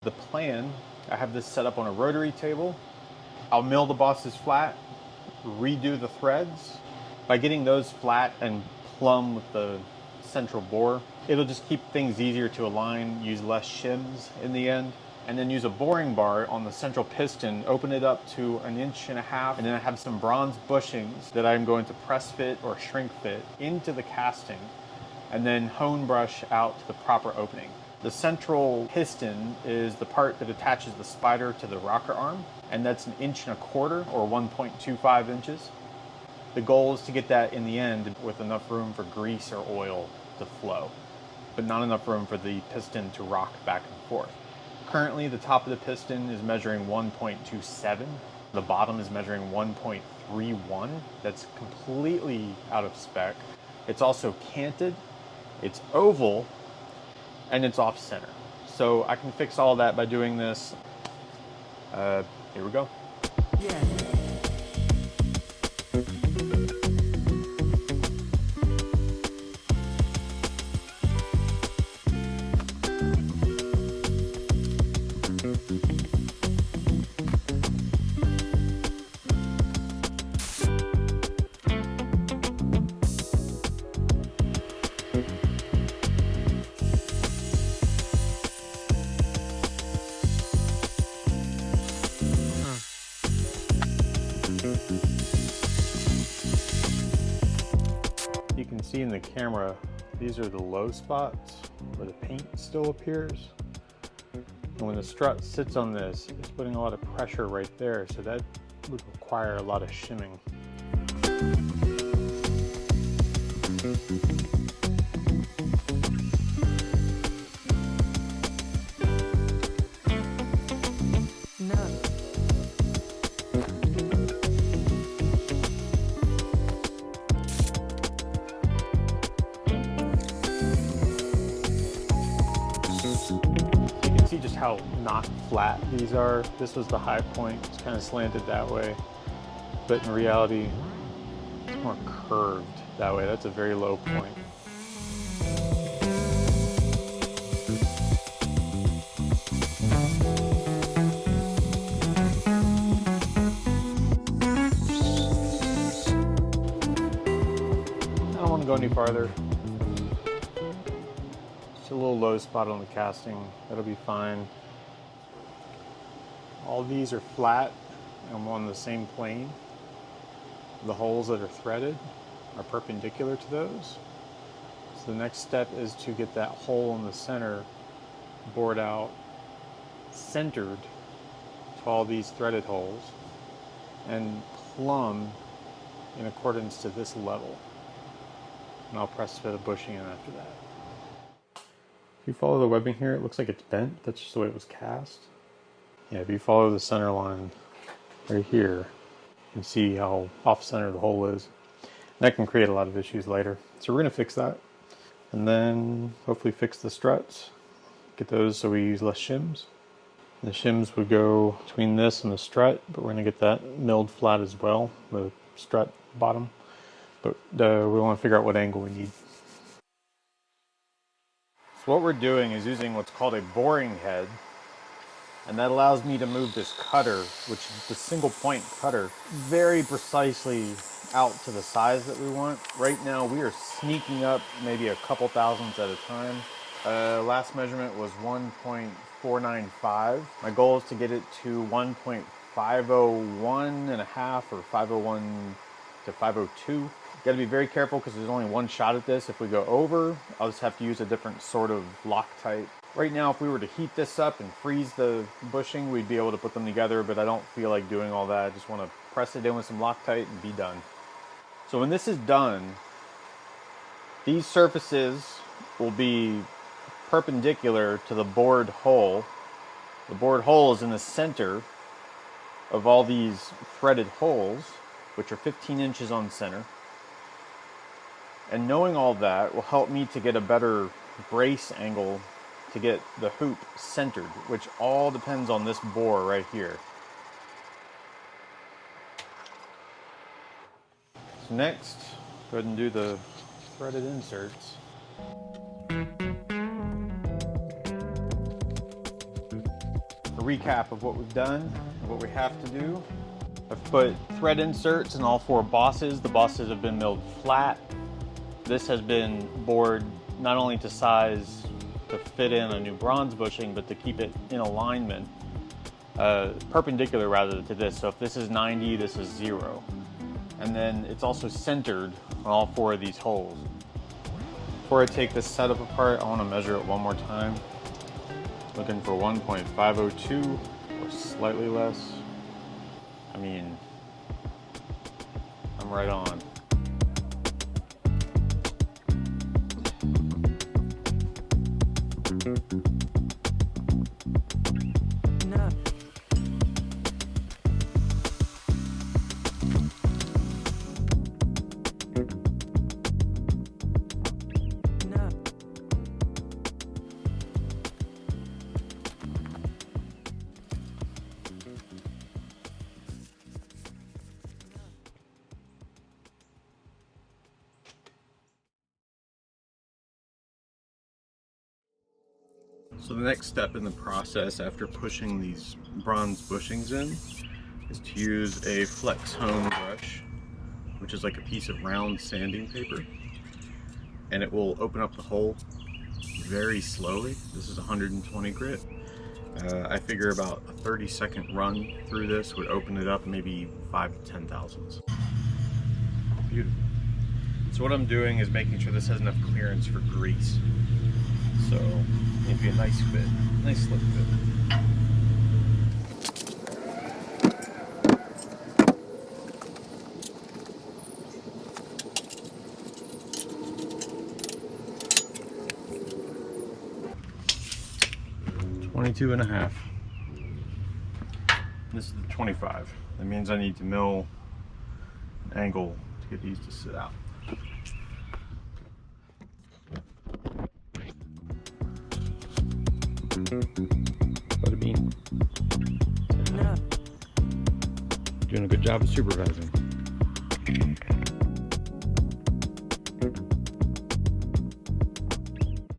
The plan, I have this set up on a rotary table. I'll mill the bosses flat, redo the threads. By getting those flat and plumb with the central bore, it'll just keep things easier to align, use less shims in the end. And then use a boring bar on the central piston, open it up to 1.5 inches, and then I have some bronze bushings that I'm going to press fit or shrink fit into the casting, and then hone brush out to the proper opening. The central piston is the part that attaches the spider to the rocker arm, and that's 1.25 inches or 1.25 inches. The goal is to get that in the end with enough room for grease or oil to flow, but not enough room for the piston to rock back and forth. Currently, the top of the piston is measuring 1.27. The bottom is measuring 1.31. That's completely out of spec. It's also canted, it's oval, and it's off center. So I can fix all that by doing this. Here we go. Yeah. You can see in the camera, these are the low spots where the paint still appears. And when the strut sits on this, it's putting a lot of pressure right there, so that would require a lot of shimming. See just how not flat these are. This was the high point. It's kind of slanted that way, but in reality it's more curved that way. That's a very low point. I don't want to go any farther. A little low spot on the casting, that'll be fine. All these are flat and I'm on the same plane. The holes that are threaded are perpendicular to those. So the next step is to get that hole in the center bored out, centered to all these threaded holes, and plumb in accordance to this level. And I'll press fit a bushing in after that. If you follow the webbing here, it looks like it's bent. That's just the way it was cast. Yeah, if you follow the center line right here, you can see how off-center the hole is. That can create a lot of issues later. So we're going to fix that. And then hopefully fix the struts. Get those so we use less shims. The shims would go between this and the strut, but we're going to get that milled flat as well, the strut bottom. But we want to figure out what angle we need. So what we're doing is using what's called a boring head, and that allows me to move this cutter, which is the single point cutter, very precisely out to the size that we want. Right now we are sneaking up maybe a couple thousandths at a time. Last measurement was 1.495. My goal is to get it to 1.501 and a half, or 501 to 502. Got to be very careful because there's only one shot at this. If we go over, I'll just have to use a different sort of Loctite. Right now, if we were to heat this up and freeze the bushing, we'd be able to put them together, but I don't feel like doing all that. I just want to press it in with some Loctite and be done. So when this is done, these surfaces will be perpendicular to the bored hole. The bored hole is in the center of all these threaded holes, which are 15 inches on center. And knowing all that will help me to get a better brace angle to get the hoop centered, which all depends on this bore right here. So next, go ahead and do the threaded inserts. a recap of what we've done and what we have to do. I've put thread inserts in all 4 bosses. The bosses have been milled flat. This has been bored not only to size to fit in a new bronze bushing, but to keep it in alignment, perpendicular rather to this. So if this is 90, this is 0. And then it's also centered on all 4 of these holes. Before I take this setup apart, I want to measure it one more time. Looking for 1.502 or slightly less. I mean, I'm right on. No. No. So the next step in the process after pushing these bronze bushings in is to use a flex hone brush, which is like a piece of round sanding paper, and it will open up the hole very slowly. This is 120 grit. I figure about a 30-second run through this would open it up maybe 5 to 10 thousandths. Beautiful. So what I'm doing is making sure this has enough clearance for grease. So maybe a nice fit, nice slick fit. 22.5. This is the 25. That means I need to mill an angle to get these to sit out. Bada bean. No. Doing a good job of supervising.